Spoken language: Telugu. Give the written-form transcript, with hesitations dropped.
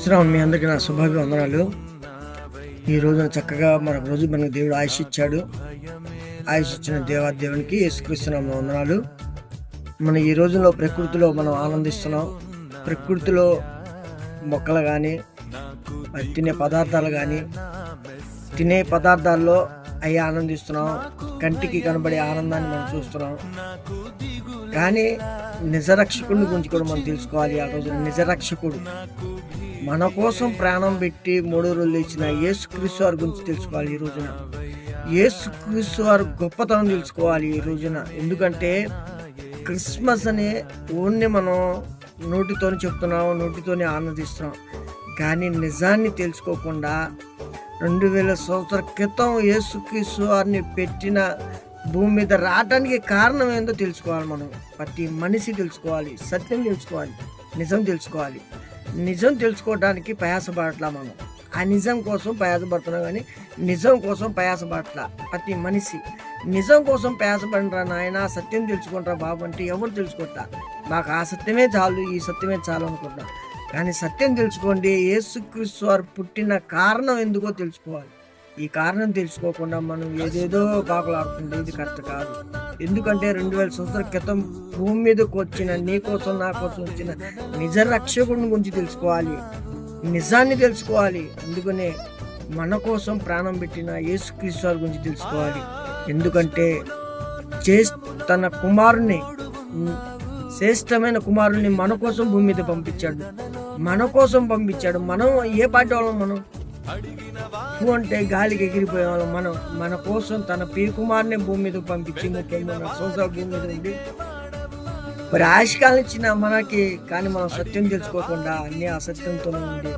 శ్రావణ్, మీ అందరికీ నా శుభాభివందనాలు. ఈ రోజున చక్కగా మనకు మనకు దేవుడు ఆయుష్ ఇచ్చాడు. ఆయుష్ ఇచ్చిన దేవునికి యేసుక్రీస్తు నామమున వందనాలు. మనం ఈ రోజుల్లో ప్రకృతిలో మనం ఆనందిస్తున్నాం. ప్రకృతిలో మొక్కలు కానీ తినే పదార్థాలు కానీ తినే పదార్థాల్లో అవి ఆనందిస్తున్నాం. కంటికి కనబడే ఆనందాన్ని మనం చూస్తున్నాం. కానీ నిజరక్షకుడిని గురించి కూడా మనం తెలుసుకోవాలి. ఆ రోజున నిజరక్షకుడు మన కోసం ప్రాణం పెట్టి 3 రోజులు ఇచ్చిన యేసుక్రీస్తు వారి గురించి తెలుసుకోవాలి. ఈ రోజున యేసుక్రీస్తు వారి గొప్పతనం తెలుసుకోవాలి ఈ రోజున. ఎందుకంటే క్రిస్మస్ అనే ఓన్లీ మనం నోటితోనే చెప్తున్నాం, నోటితోనే ఆనందిస్తున్నాం. కానీ నిజాన్ని తెలుసుకోకుండా 2000 సంవత్సరాల క్రితం యేసుక్రీస్తు వారిని పెట్టిన భూమి మీద రావడానికి కారణం ఏందో తెలుసుకోవాలి. మనం ప్రతి మనిషి తెలుసుకోవాలి, సత్యం తెలుసుకోవాలి, నిజం తెలుసుకోవాలి. నిజం తెలుసుకోవడానికి ప్రయాసపడట్లా. మనం ఆ నిజం కోసం ప్రయాసపడుతున్నాం, కానీ నిజం కోసం ప్రయాసపడట్లా. ప్రతి మనిషి నిజం కోసం ప్రయాసపడినరా నాయన, సత్యం తెలుసుకుంటారా బాబు అంటే ఎవరు తెలుసుకుంటా. మాకు ఆ సత్యమే చాలు, ఈ సత్యమే చాలు అనుకుంటా. కానీ సత్యం తెలుసుకోండి. యేసుక్రీస్తు వారు పుట్టిన కారణం ఎందుకో తెలుసుకోవాలి. ఈ కారణం తెలుసుకోకుండా మనం ఏదేదో కాకులాడుతుంది. ఇది కరెక్ట్ కాదు. ఎందుకంటే 2000 సంవత్సరాల క్రితం భూమి మీదకి వచ్చిన నీ కోసం నా కోసం వచ్చిన నిజ రక్షకుడిని గురించి తెలుసుకోవాలి, నిజాన్ని తెలుసుకోవాలి. అందుకనే మన కోసం ప్రాణం పెట్టిన యేసుక్రీస్తు వారి గురించి తెలుసుకోవాలి. ఎందుకంటే తన కుమారుని, శ్రేష్టమైన కుమారుని మన కోసం భూమి మీద పంపించాడు. మన కోసం పంపించాడు. మనం ఏ పార్టీ వాళ్ళం? మనం అంటే గాలికి ఎగిరిపోయే వాళ్ళం. మన కోసం తన ప్రియ కుమారుని భూమి మీద పంపించి 34 సంవత్సరాల భూమి మీద ఉండి మరి ఆయుష్కాలం ఇచ్చిన మనకి, కానీ మనం సత్యం తెలుసుకోకుండా అన్ని అసత్యంతోనే ఉంది.